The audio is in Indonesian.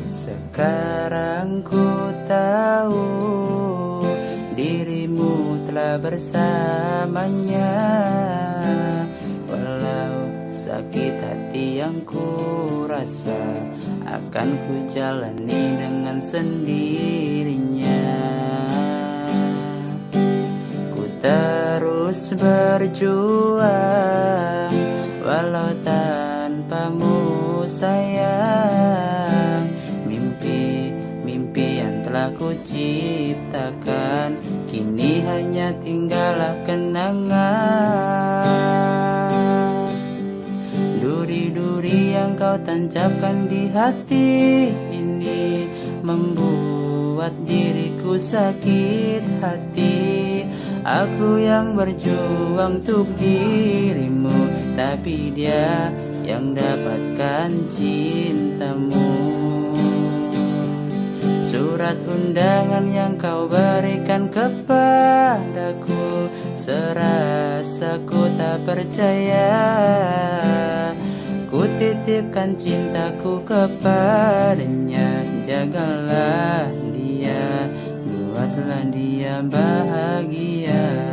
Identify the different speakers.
Speaker 1: Sekarang ku tahu dirimu telah bersamanya, walau sakit hati yang ku rasa akan ku jalani dengan sendirinya. Ku terus berjuang walau tanpamu sayang. Mimpi yang telah ku ciptakan kini hanya tinggallah kenangan. Duri-duri yang kau tancapkan di hati ini membuat diriku sakit hati. Aku yang berjuang untuk dirimu, tapi dia yang dapatkan cintamu. Surat undangan yang kau berikan kepadaku, serasa ku tak percaya. Ku titipkan cintaku kepadanya, jagalah dia, buatlah dia bahagia.